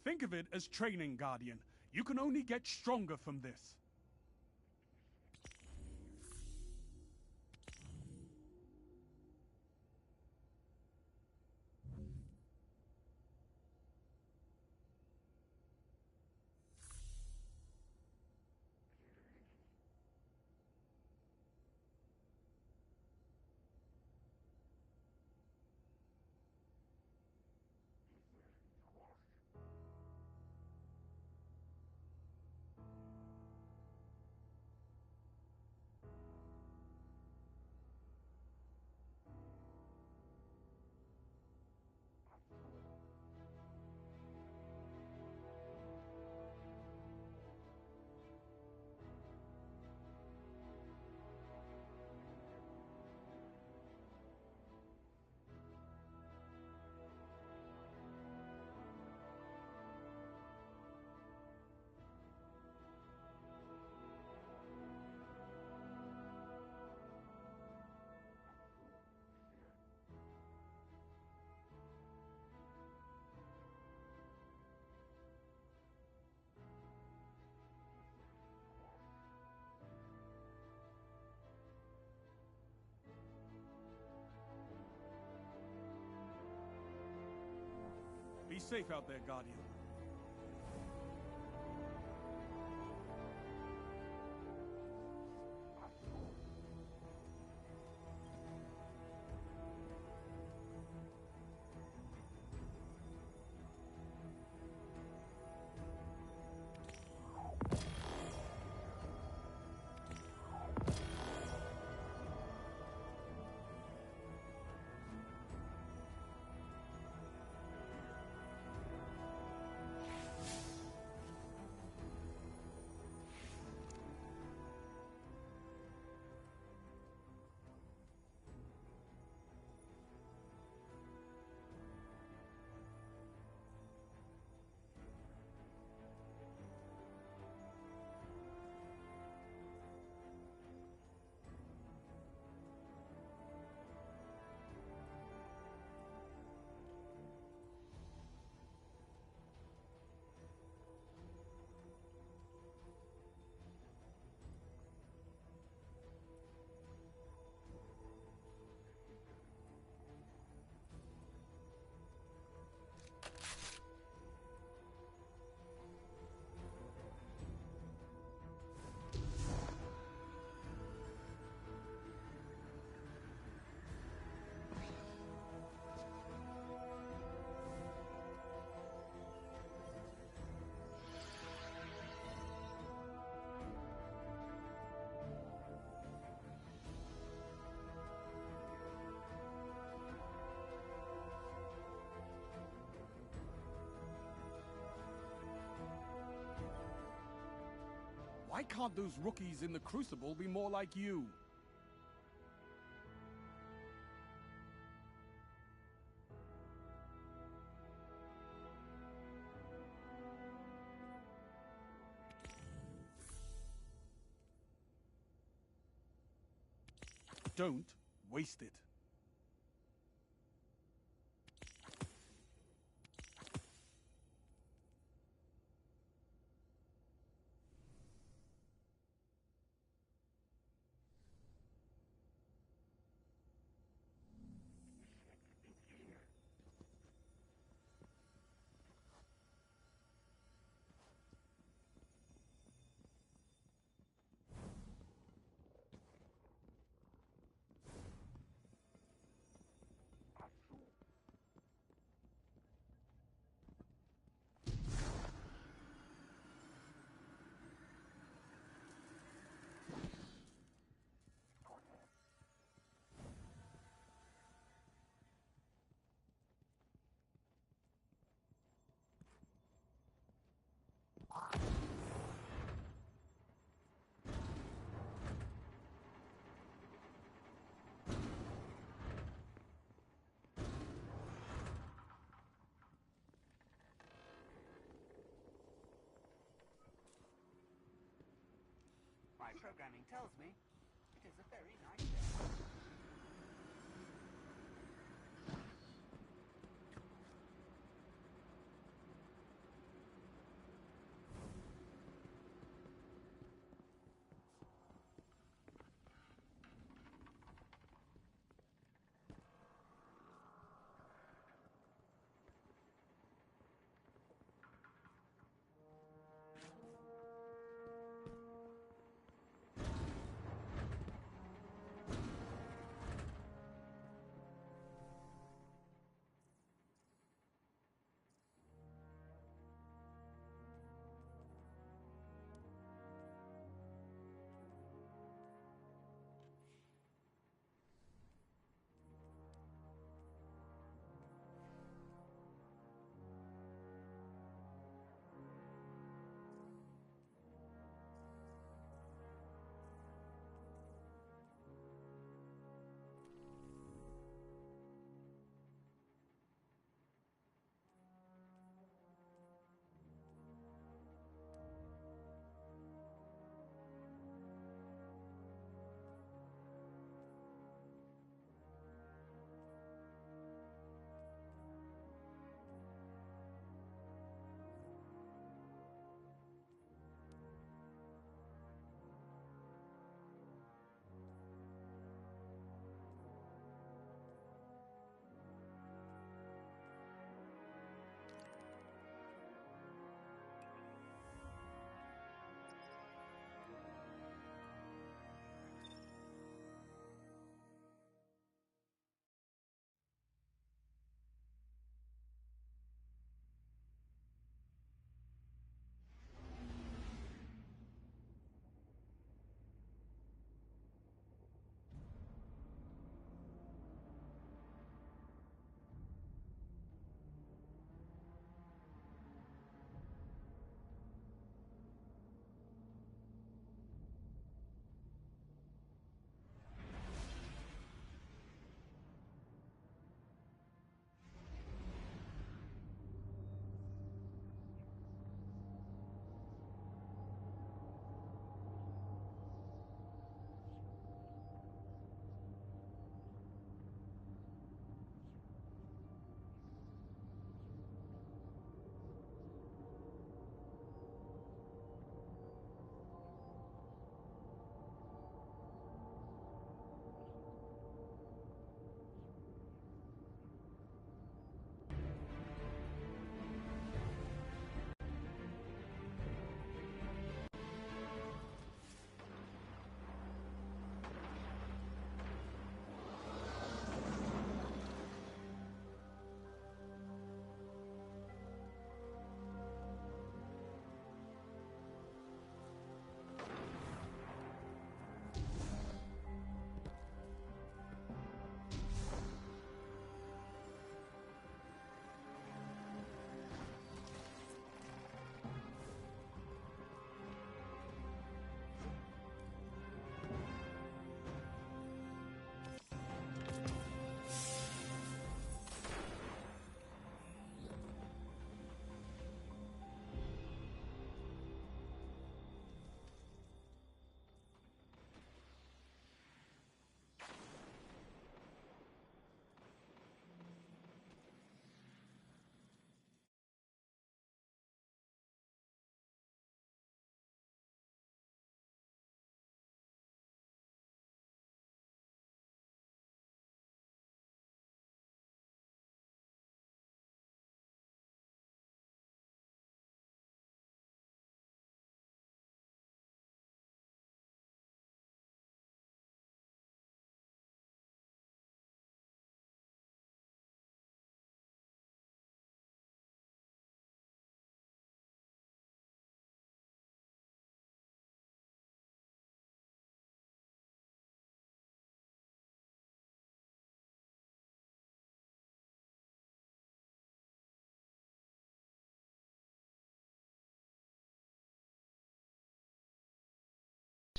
Think of it as training, Guardian. You can only get stronger from this. Be safe out there, Guardian. Why can't those rookies in the Crucible be more like you? Don't waste it. My programming tells me it is a very nice day.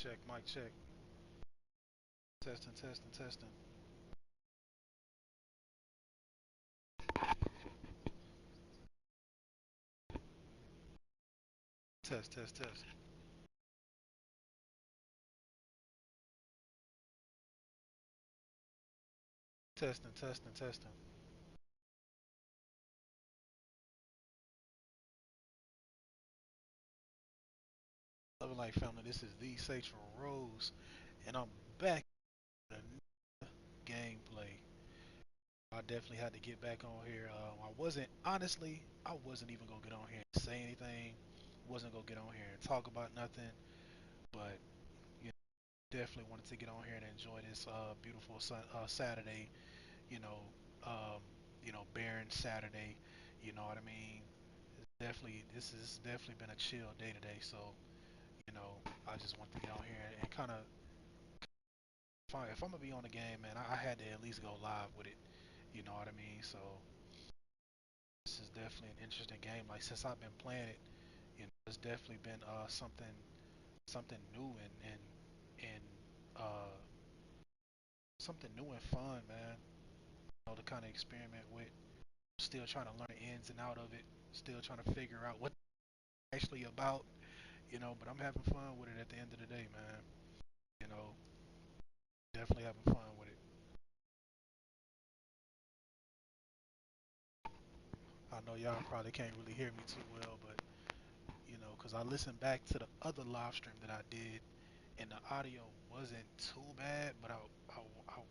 Check, mic check. Testing, testing, testing. Test, test, test. Testing, testing, testing. Love and Light family, this is the Satchel Rose, and I'm back with another gameplay. I definitely had to get back on here. I wasn't even gonna get on here and say anything. Wasn't gonna get on here and talk about nothing, but you know, definitely wanted to get on here and enjoy this beautiful Saturday. You know, um, Barren Saturday. You know what I mean? This has definitely been a chill day today. So you know, I just want to get on here and kind of, if I'm gonna be on the game, man, I had to at least go live with it. You know what I mean? So this is definitely an interesting game. Like since I've been playing it, it's definitely been something new and uh, something new and fun, man. To kind of experiment with. Still trying to learn the ins and out of it. Still trying to figure out what it's actually about. But I'm having fun with it at the end of the day, man. You know, definitely having fun with it. I know y'all probably can't really hear me too well, but because I listened back to the other live stream that I did, and the audio wasn't too bad, but I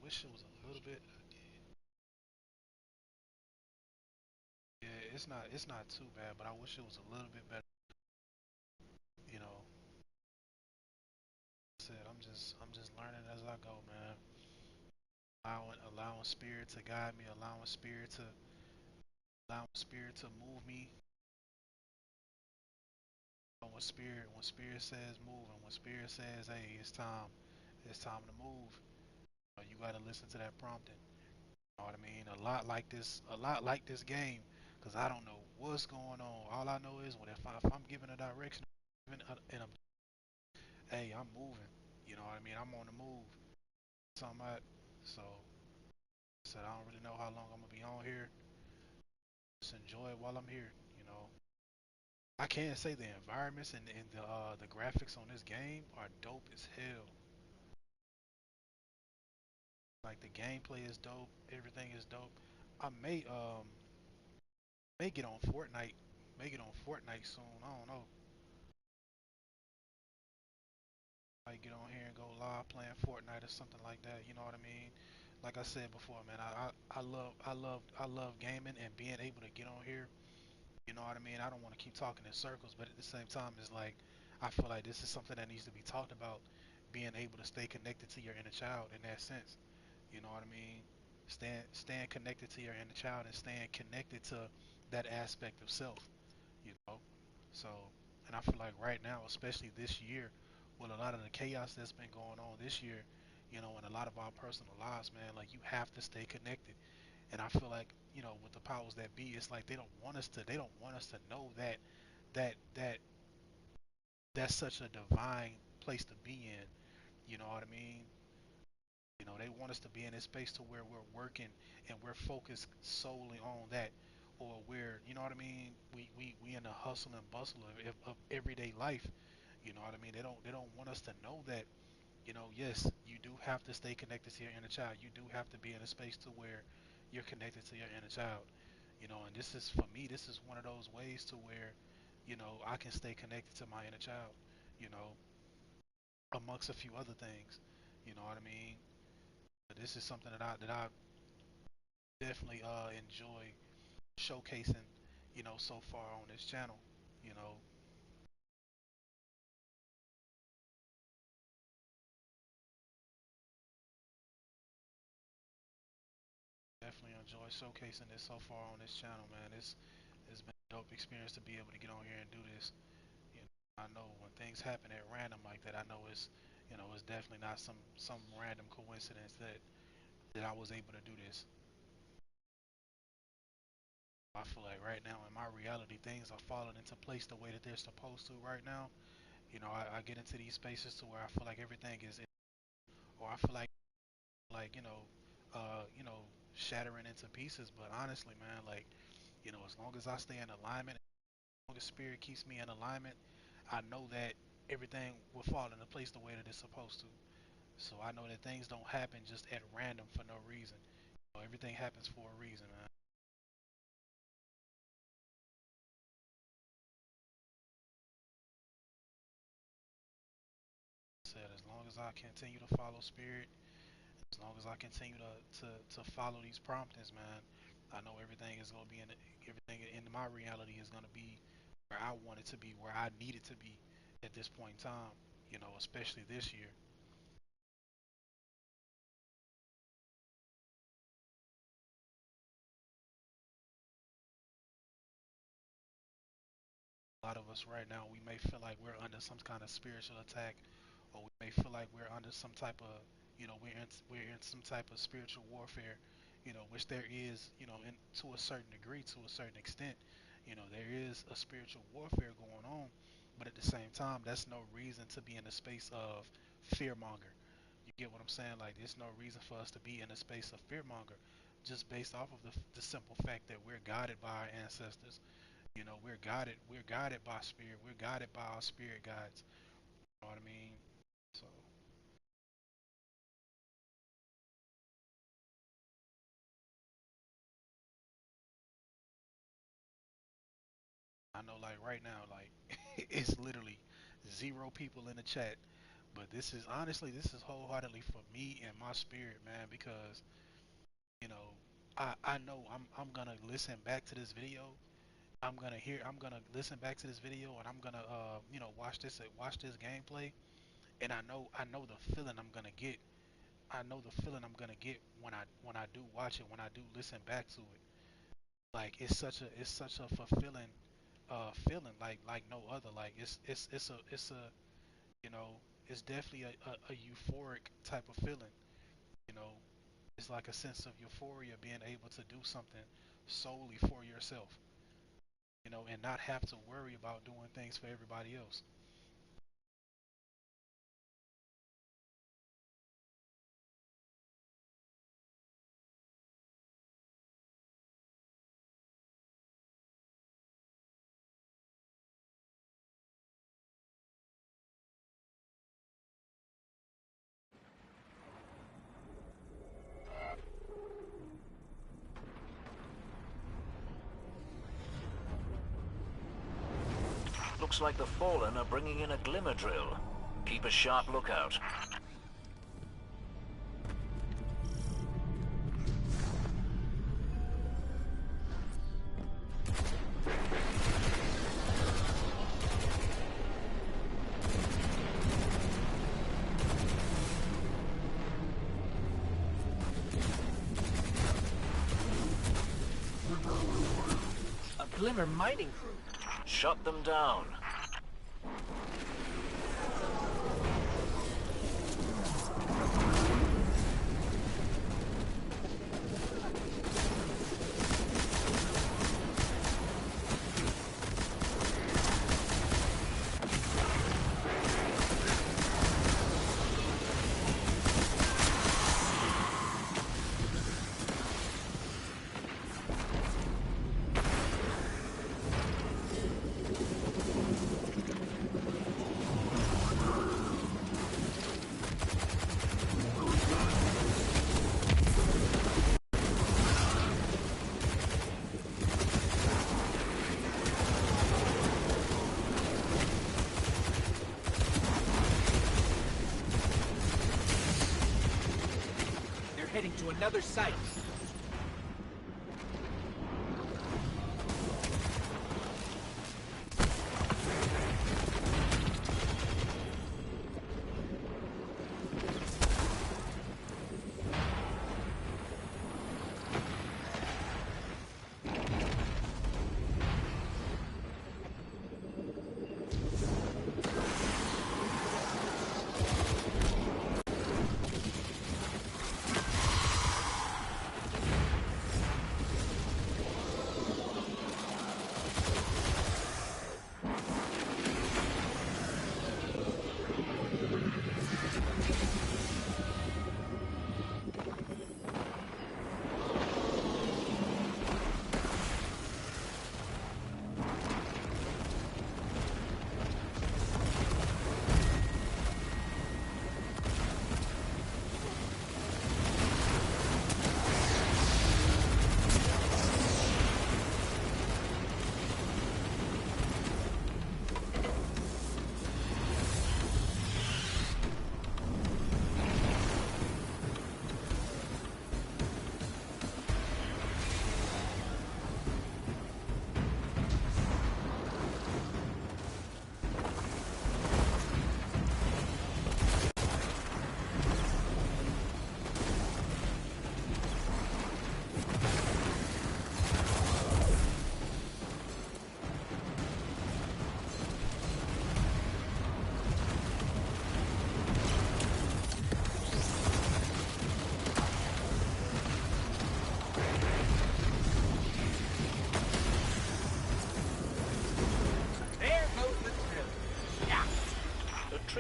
wish it was a little bit. Yeah, it's not too bad, but I wish it was a little bit better. You know, said I'm just learning as I go, man. Allowing spirit to guide me, allowing spirit to move me. When spirit says move, and when spirit says, hey, it's time to move. You gotta listen to that prompting. You know what I mean? A lot like this game, cause I don't know what's going on. All I know is if I'm given a direction, and hey, I'm moving. You know what I mean? I'm on the move. So I said I don't really know how long I'm gonna be on here. Just enjoy it while I'm here. You know. I can say the environments and the graphics on this game are dope as hell. Like the gameplay is dope, everything is dope. I may get on Fortnite, soon. I don't know. Might get on here and go live playing Fortnite or something like that. You know what I mean? Like I said before, man, I love gaming and being able to get on here. You know what I mean? I don't want to keep talking in circles, but at the same time, it's like I feel like this is something that needs to be talked about. Being able to stay connected to your inner child in that sense. You know what I mean? Staying connected to your inner child and staying connected to that aspect of self. You know, so and I feel like right now, especially this year, with a lot of the chaos that's been going on this year, in a lot of our personal lives, man, like you have to stay connected. And I feel like with the powers that be, it's like they don't want us to know that that's such a divine place to be in. You know what I mean? They want us to be in a space to where we're working and we're focused solely on that, or you know what I mean? We in the hustle and bustle of everyday life. You know what I mean? They don't want us to know that. Yes, you do have to stay connected to your inner child. You do have to be in a space to where you're connected to your inner child. And this is for me. This is one of those ways to where, I can stay connected to my inner child. You know, amongst a few other things. You know what I mean? But this is something that I definitely enjoy showcasing, so far on this channel. You know, definitely enjoy showcasing this so far on this channel, man. It's been a dope experience to be able to get on here and do this. I know when things happen at random like that, I know it's definitely not some random coincidence that I was able to do this. I feel like right now in my reality, things are falling into place the way that they're supposed to right now, You know, I get into these spaces to where I feel like everything is, or I feel like shattering into pieces. But honestly, man, like, as long as I stay in alignment, as long as spirit keeps me in alignment, I know that everything will fall into place the way that it's supposed to. So I know that things don't happen just at random for no reason. Everything happens for a reason, man. Said as long as I continue to follow spirit, as long as I continue to follow these promptings, man, I know everything is gonna be everything in my reality is gonna be where I want it to be, where I need it to be at this point in time. Especially this year. A lot of us right now, we may feel like we're under some kind of spiritual attack, or we may feel like we're under some type of, we're in some type of spiritual warfare, which there is, to a certain degree, to a certain extent, there is a spiritual warfare going on, but at the same time, that's no reason to be in a space of fear monger. You get what I'm saying? Like, there's no reason for us to be in a space of fear monger, just based off of the simple fact that we're guided by our ancestors. We're guided by spirit. We're guided by our spirit guides. You know what I mean? So I know, like right now, like it's literally zero people in the chat. But this is wholeheartedly for me and my spirit, man, because you know, I know I'm gonna listen back to this video. I'm gonna listen back to this video, and I'm gonna watch this gameplay, and I know the feeling I'm gonna get. I know the feeling I'm gonna get when I do watch it, when I do listen back to it. Like it's such a fulfilling feeling, like no other. Like it's a you know it's definitely a euphoric type of feeling. You know, it's like a sense of euphoria being able to do something solely for yourself. And not have to worry about doing things for everybody else. Looks like the Fallen are bringing in a glimmer drill. Keep a sharp lookout. A Glimmer mining crew. Shut them down. Heading to another site.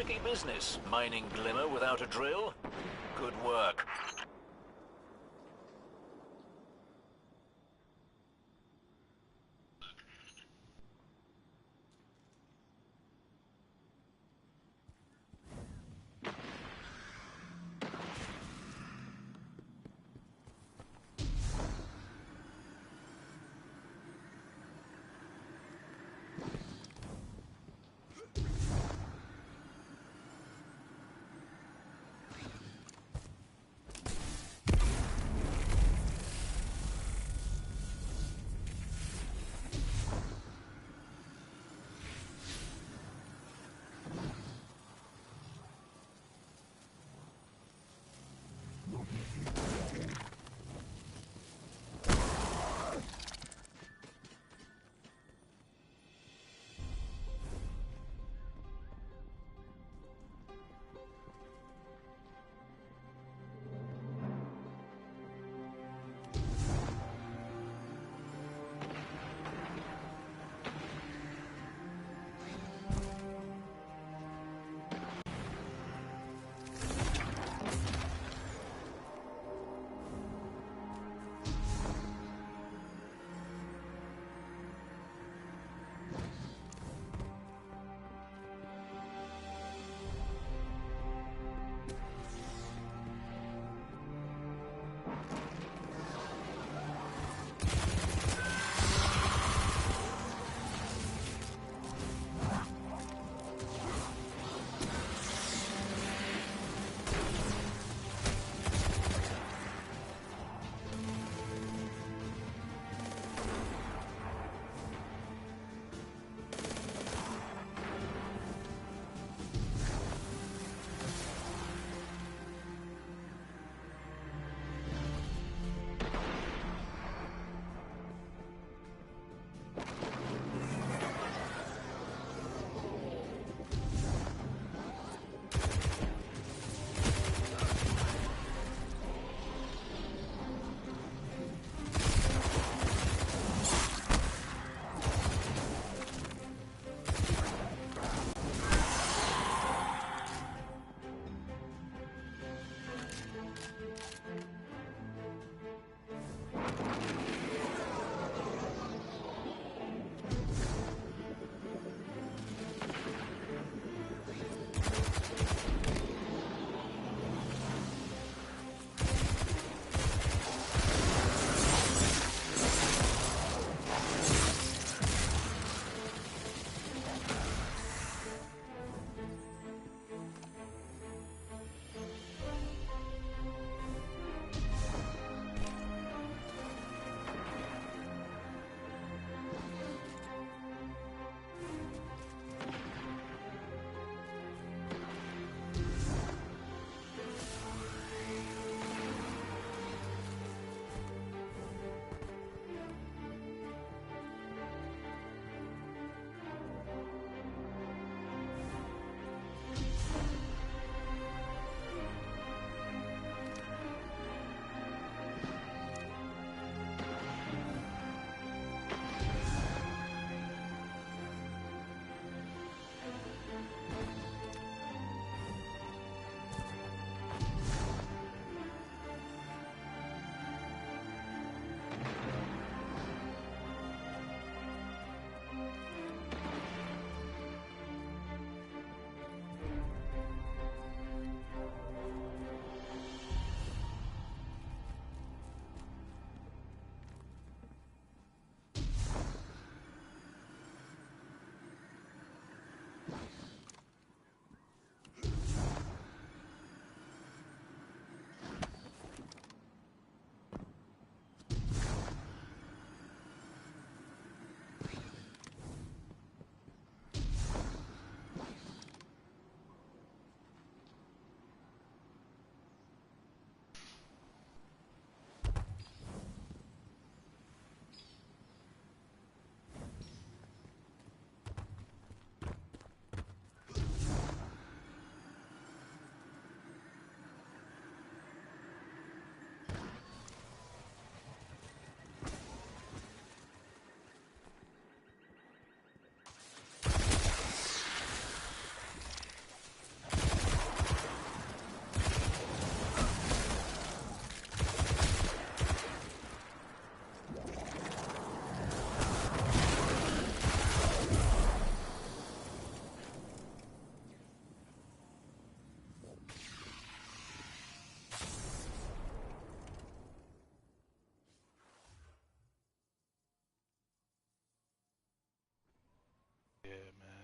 tricky business, mining Glimmer without a drill. Good work.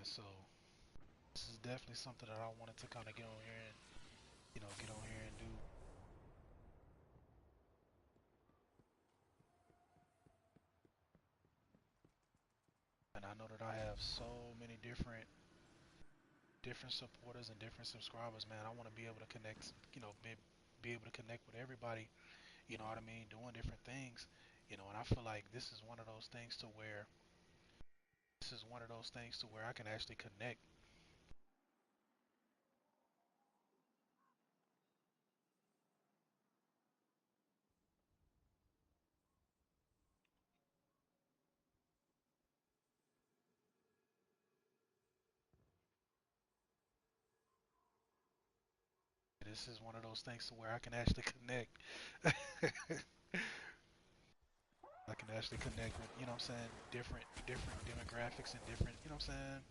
So this is definitely something that I wanted to kind of get on here and, get on here and do. And I know that I have so many different supporters and different subscribers, man. I want to be able to connect, be able to connect with everybody, you know what I mean, doing different things, and I feel like this is one of those things to where I can actually connect. This is one of those things to where I can actually connect. I can actually connect with, what I'm saying, different demographics and different, what I'm saying,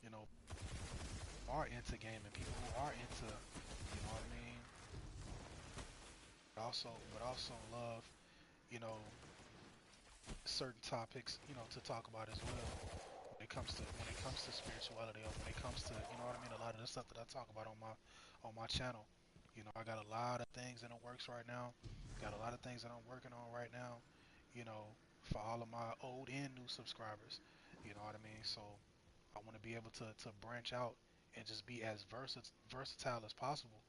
you know, are into gaming, people who are into, you know what I mean, but also love, you know, certain topics, to talk about as well. When it comes to spirituality, or when it comes to, you know what I mean, a lot of the stuff that I talk about on my channel. I got a lot of things in the works right now. Got a lot of things that I'm working on right now, for all of my old and new subscribers. You know what I mean? So I want to be able to branch out and just be as versatile as possible,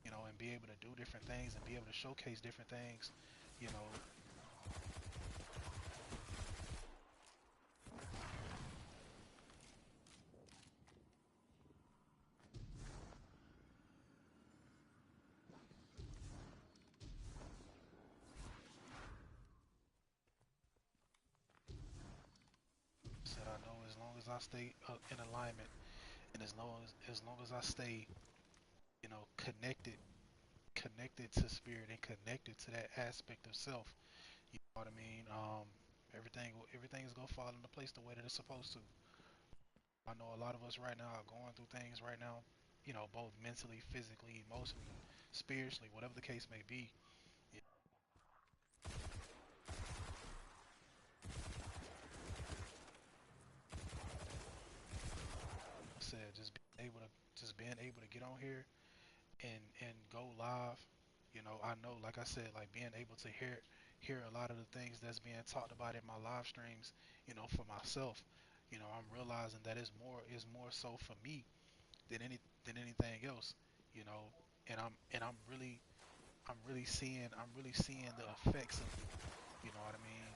and be able to do different things and be able to showcase different things, you know. Said I know as long as I stay in alignment, and as long as I stay, connected to spirit and connected to that aspect of self. You know what I mean? Everything is gonna fall into place the way that it's supposed to. I know a lot of us right now are going through things right now, both mentally, physically, emotionally, spiritually, whatever the case may be. You said just being able to get on here and go live. I know, like I said, like being able to hear a lot of the things that's being talked about in my live streams, for myself. I'm realizing that it's more so for me than anything else, you know, and I'm really seeing the effects of it, you know what I mean?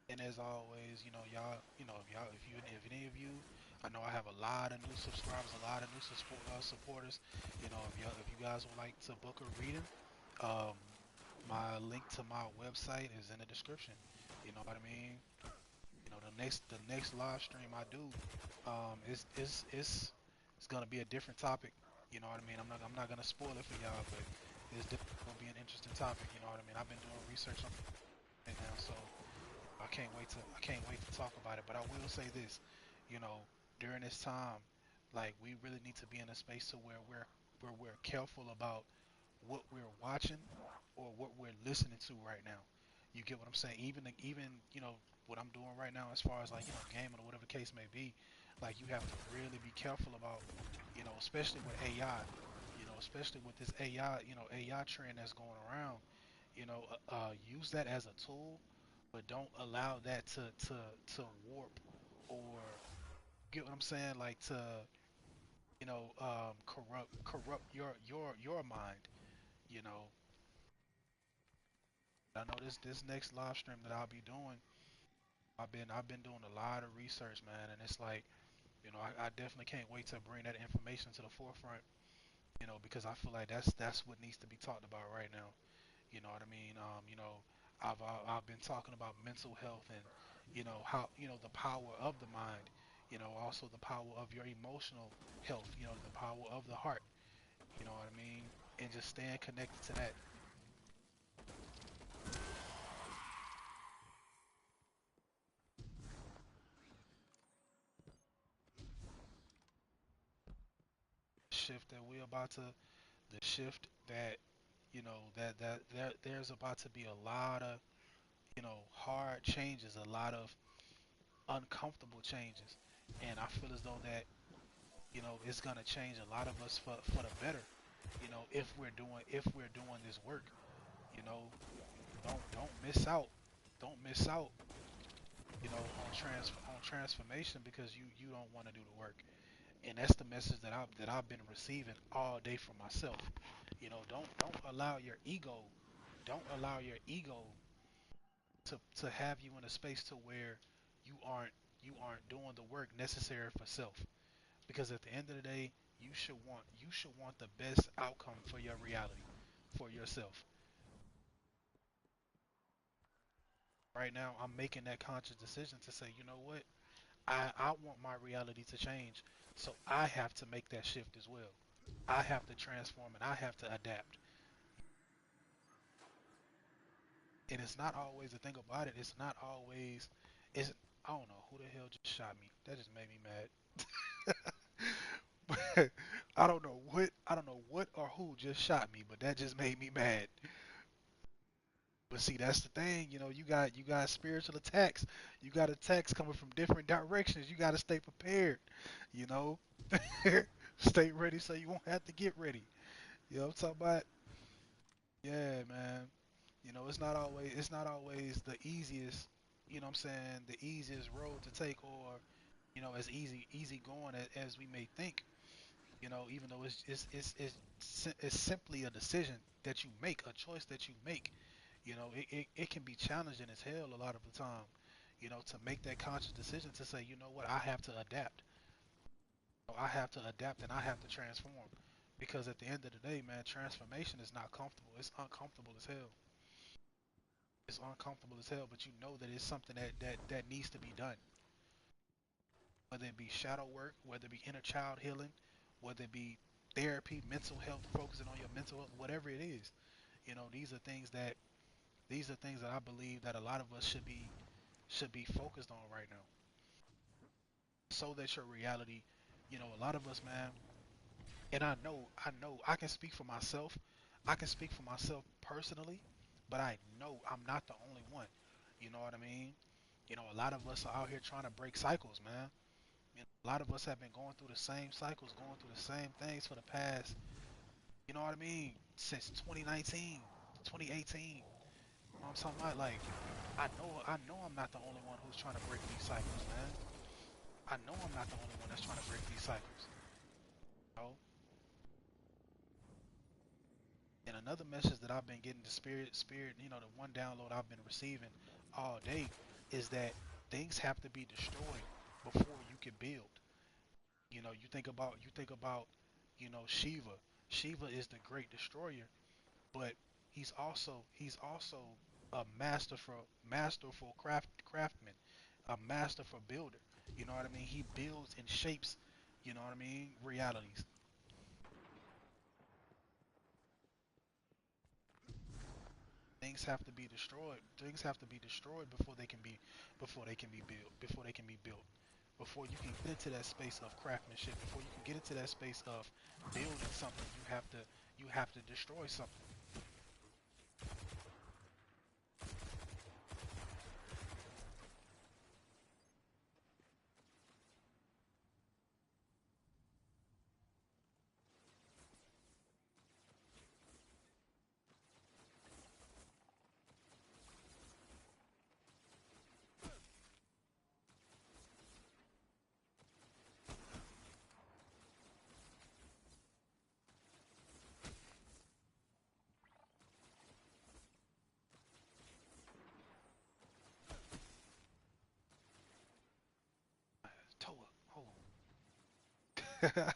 And as always, if any of you, I know I have a lot of new subscribers, a lot of new supporters. If you guys would like to book a reading, um, my link to my website is in the description. You know what I mean? The next live stream I do, it's gonna be a different topic. You know what I mean? I'm not gonna spoil it for y'all, but it's definitely gonna be an interesting topic. You know what I mean? I've been doing research on it now, so I can't wait to talk about it. But I will say this, during this time, like we really need to be in a space to where we're careful about what we're watching or what we're listening to right now. You get what I'm saying? Even what I'm doing right now, as far as like gaming or whatever the case may be, like you have to really be careful about, especially with AI, especially with this AI, AI trend that's going around. Use that as a tool, but don't allow that to warp or get what I'm saying, like to corrupt your mind. You know, I know this next live stream that I'll be doing. I've been doing a lot of research, man, and it's like I definitely can't wait to bring that information to the forefront. Because I feel like that's what needs to be talked about right now. You know what I mean? I've been talking about mental health and how the power of the mind. Also the power of your emotional health. The power of the heart. You know what I mean? and just staying connected to that. Shift that we're about to, the shift that, you know, that there's about to be a lot of, you know, hard changes, a lot of uncomfortable changes, and I feel as though that, you know, it's gonna change a lot of us for the better. You know, if we're doing this work, you know, don't miss out, don't miss out, you know, on transformation because you don't want to do the work. And that's the message that I've been receiving all day from myself. You know, don't allow your ego, don't allow your ego to have you in a space to where you aren't you aren't doing the work necessary for self. Because at the end of the day, you should want the best outcome for your reality, for yourself. Right now, I'm making that conscious decision to say, you know what? I want my reality to change, so I have to make that shift as well. I have to transform and I have to adapt. And it's not always the thing about it. It's not always. It's I don't know who the hell just shot me. That just made me mad. I don't know what or who just shot me, but that just made me mad. But see, that's the thing. You know, you got spiritual attacks. You got attacks coming from different directions. You got to stay prepared. You know, stay ready so you won't have to get ready. You know what I'm talking about? Yeah, man. You know, it's not always the easiest, you know what I'm saying, the easiest road to take or, you know, as easy going as we may think, you know, even though it's simply a decision that you make, a choice that you make. You know, it can be challenging as hell a lot of the time, you know, to make that conscious decision to say, you know what, I have to adapt. I have to adapt and I have to transform. Because at the end of the day, man, transformation is not comfortable. It's uncomfortable as hell. It's uncomfortable as hell, but you know that it's something that needs to be done. Whether it be shadow work, whether it be inner child healing, whether it be therapy, mental health, focusing on your mental health, whatever it is. You know, these are things that I believe that a lot of us should be focused on right now. So that your reality, you know, a lot of us, man, and I know I can speak for myself. I can speak for myself personally, but I know I'm not the only one. You know what I mean? You know, a lot of us are out here trying to break cycles, man. You know, a lot of us have been going through the same cycles, going through the same things for the past, you know what I mean, since 2019, 2018. You know what I'm talking about? Like, I know I'm not the only one who's trying to break these cycles, man. I know I'm not the only one that's trying to break these cycles. You know? And another message that I've been getting to spirit, you know, the one download I've been receiving all day is that things have to be destroyed before you can build. You know, you think about, you know, Shiva. Shiva is the great destroyer, but he's also a masterful craftsman, a masterful builder. You know what I mean? He builds and shapes, you know what I mean, realities. Things have to be destroyed. Things have to be destroyed before they can be built, before you can get into that space of craftsmanship, before you can get into that space of building something, you have to destroy something. Toa, hold on.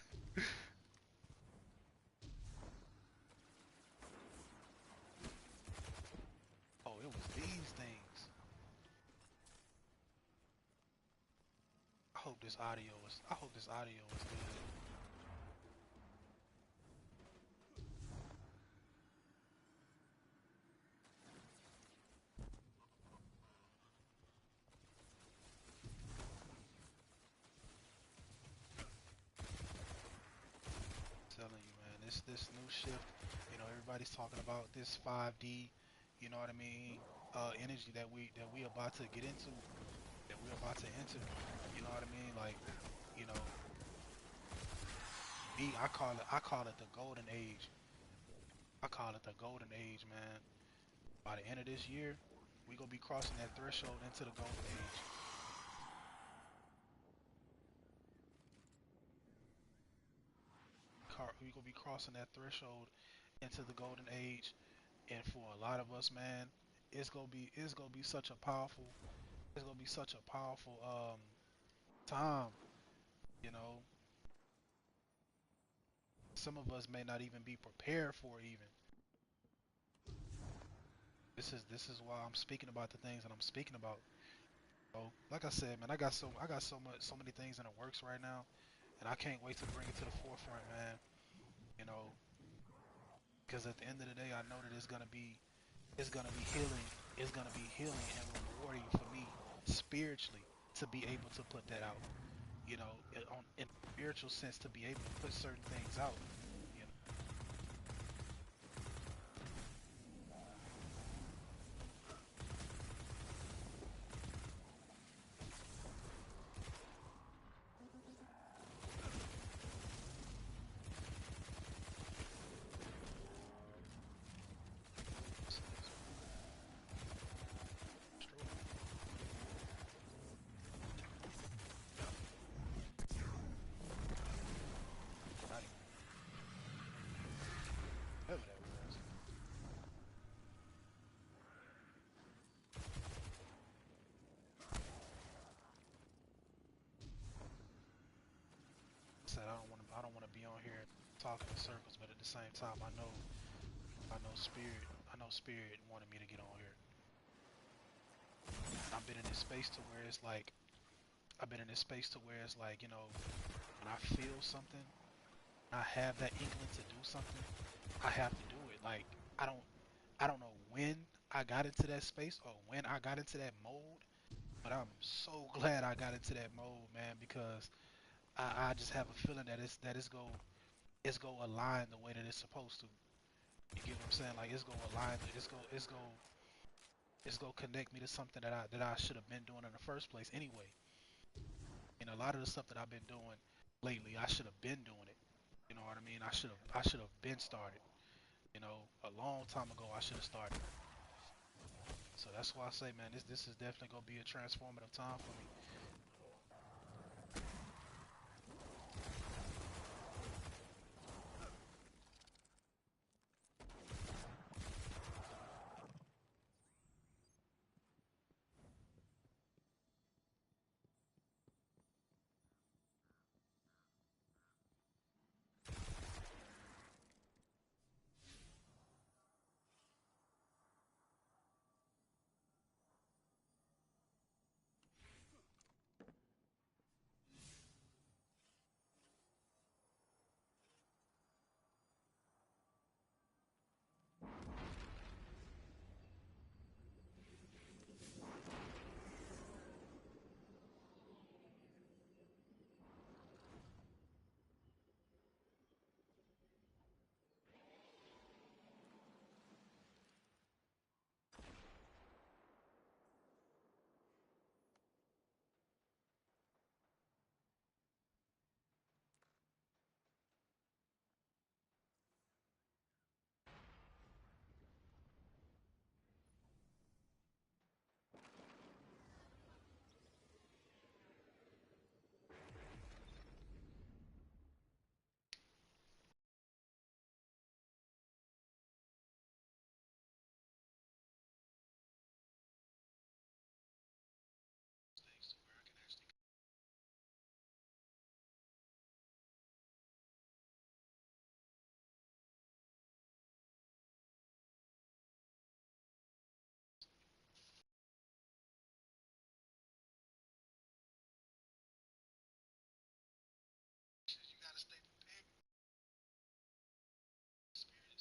Oh, it was these things. I hope this audio is good. this new shift. You know, everybody's talking about this 5D. You know what I mean? Energy that we about to get into, that we're about to enter. You know what I mean? Like, you know, me, I call it the golden age. I call it the golden age, man. By the end of this year, we gonna be crossing that threshold into the golden age. We gonna be crossing that threshold into the golden age, and for a lot of us, man, it's gonna be such a powerful it's gonna be such a powerful time. You know, some of us may not even be prepared for it even. This is why I'm speaking about the things that I'm speaking about. So, like I said, man, I got so many things in the works right now, and I can't wait to bring it to the forefront, man. You know, because at the end of the day, I know that it's gonna be healing. It's gonna be healing and rewarding for me spiritually to be able to put that out. You know, in a spiritual sense, to be able to put certain things out. You know, it's true. Not even whatever that was. Said I don't want to be on here talking in circles, but at the same time, I know spirit wanted me to get on here. I've been in this space to where it's like I've been in this space to where it's like, you know, when I feel something, I have that inkling to do something, I have to do it. Like I don't I don't know when I got into that space or when I got into that mode, but I'm so glad I got into that mode, man, because I just have a feeling that it's go align the way that it's supposed to. You get what I'm saying? Like it's go connect me to something that I should have been doing in the first place anyway. And a lot of the stuff that I've been doing lately, I should have been doing it. You know what I mean? I should have been started. You know, a long time ago I should have started. So that's why I say, man, this is definitely gonna be a transformative time for me. You gotta stay prepared. Spirit,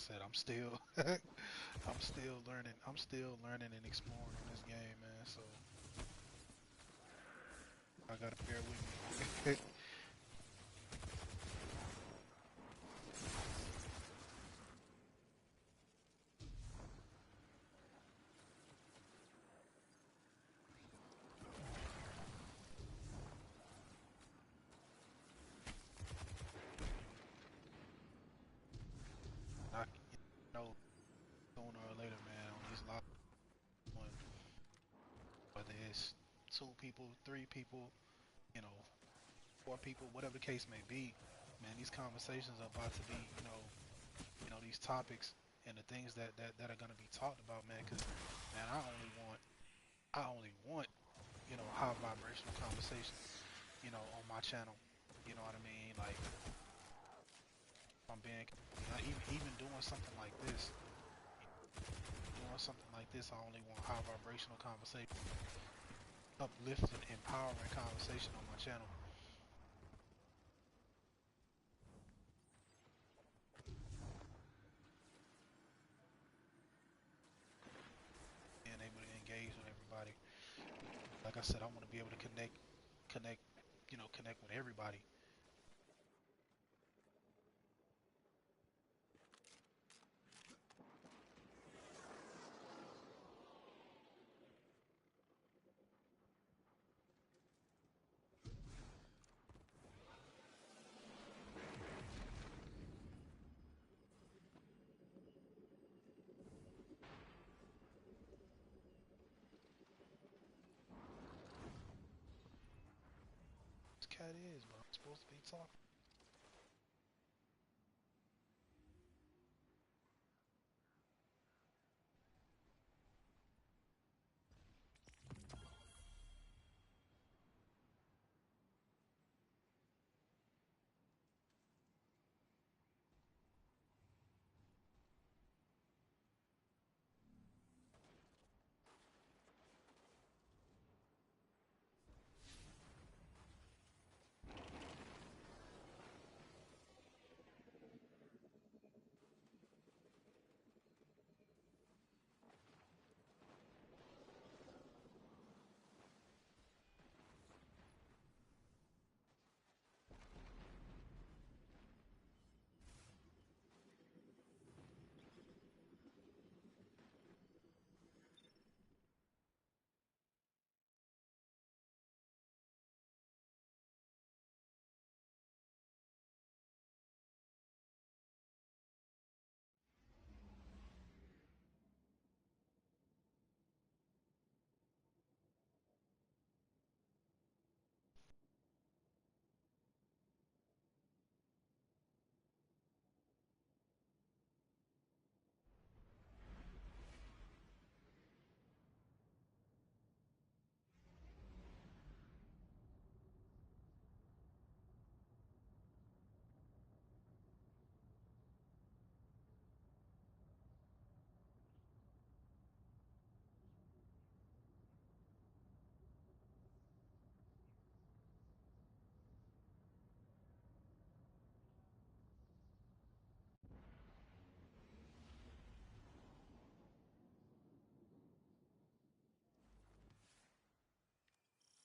said, I'm still, I'm still learning. I'm still learning and exploring on this game, man. So I gotta bear with me. I know sooner or later, man, on these live, whether it's 2 people, 3 people, you know, 4 people, whatever the case may be, man, these conversations are about to be, these topics and the things that are going to be talked about, man. Because, man, I only want, high vibrational conversations, on my channel. You know what I mean? Like, I'm being, even doing something like this, I only want high vibrational conversation, uplifting, empowering conversation on my channel. Being able to engage with everybody. Like I said, I want to be able to connect, connect with everybody. This cat is, bro. I'm supposed to be talking.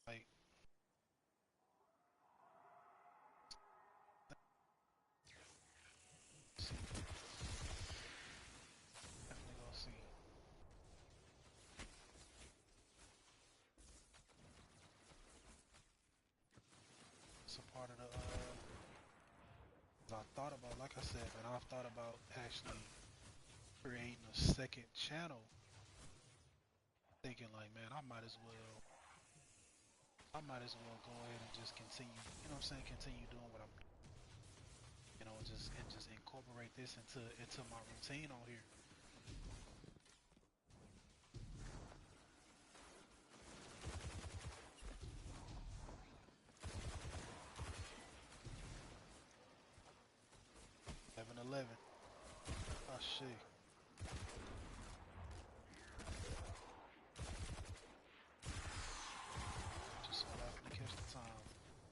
Like, see, definitely gonna see. It's a part of the. I thought about, like I said, man, I've thought about actually creating a second channel. Thinking like, man, I might as well go ahead and just continue. You know what I'm saying? Continue doing what I'm, just incorporate this into my routine on here. 11. Oh shit. Just so happen to catch the time.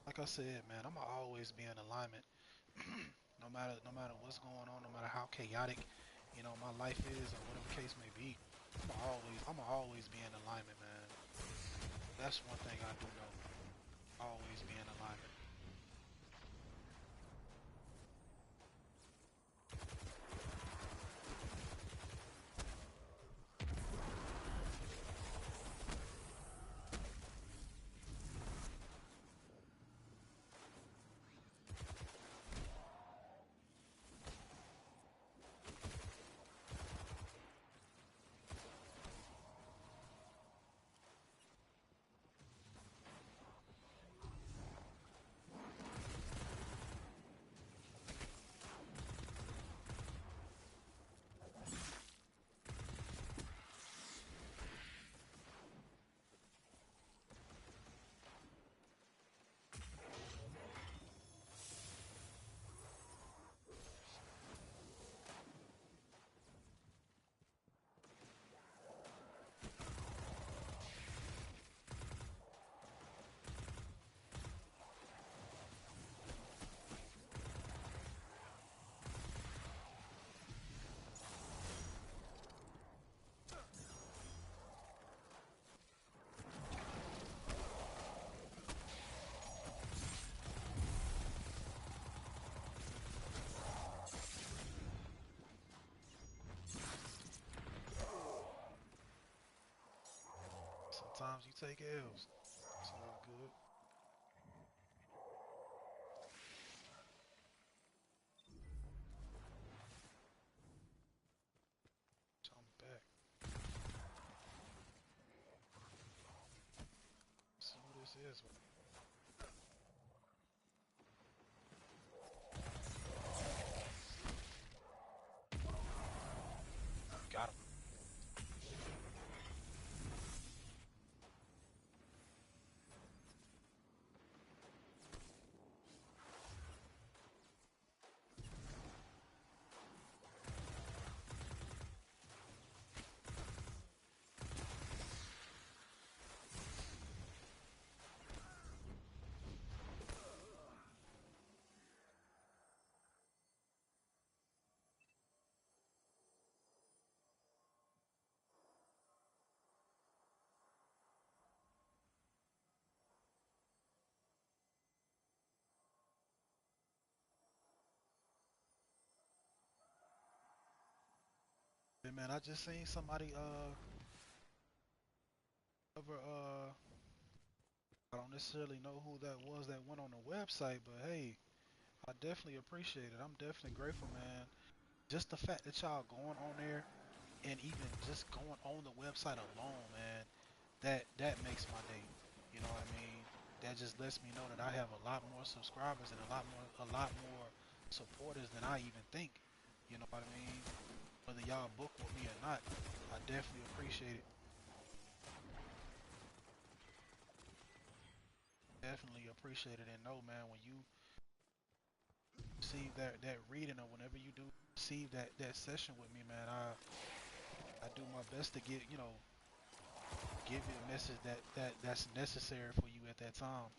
Like I said, man, I'ma always be in alignment. No matter what's going on, no matter how chaotic you know, my life is, or whatever case may be, I'ma always be in alignment, man. That's one thing I do know. Always be in alignment. Sometimes you take L's. It's all good. Jump back. See who this is. Got him. Hey man, I just seen somebody ever I don't necessarily know who that was that went on the website, but hey, I definitely appreciate it. I'm definitely grateful, man. Just the fact that y'all going on there and even just going on the website alone, man, that makes my day. You know what I mean? That just lets me know that I have a lot more subscribers and a lot more supporters than I even think. You know what I mean? Whether y'all book with me or not, I definitely appreciate it. Definitely appreciate it and know, man, when you receive that reading or whenever you do receive that session with me, man, I do my best to get, you know, give you a message that's necessary for you at that time.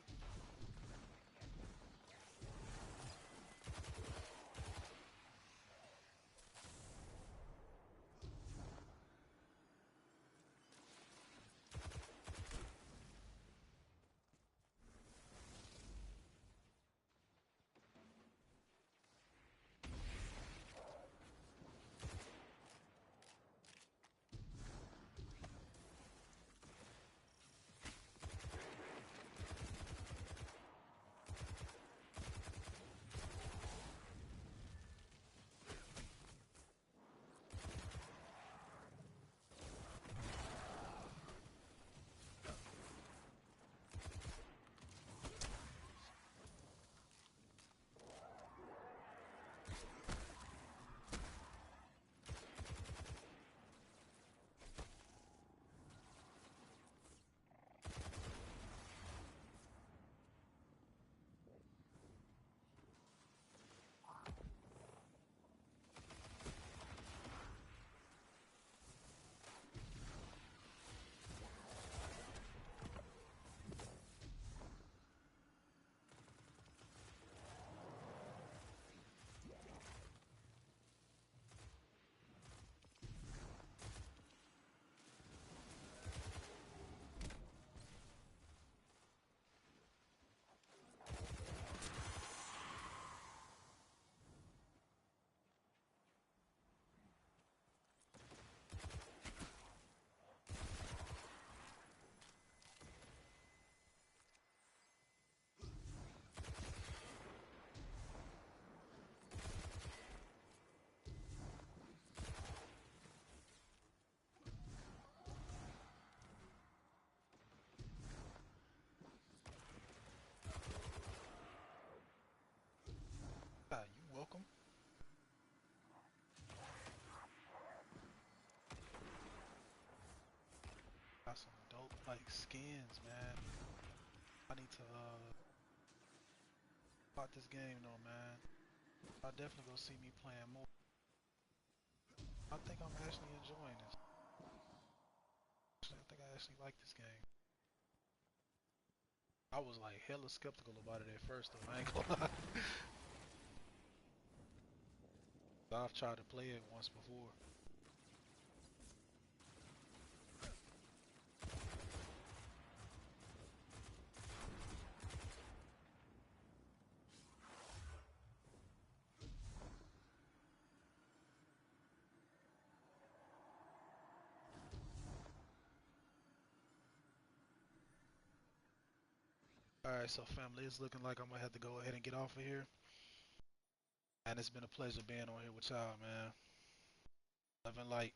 welcome. Got some dope like skins, man. I need to bought this game though, man. I definitely gonna see me playing more. I think I'm actually enjoying this. I think I actually like this game. I was like hella skeptical about it at first though, I ain't gonna lie. I've tried to play it once before. Alright, so family, it's looking like I'm gonna have to go ahead and get off of here. And it's been a pleasure being on here with y'all, man. Love and light.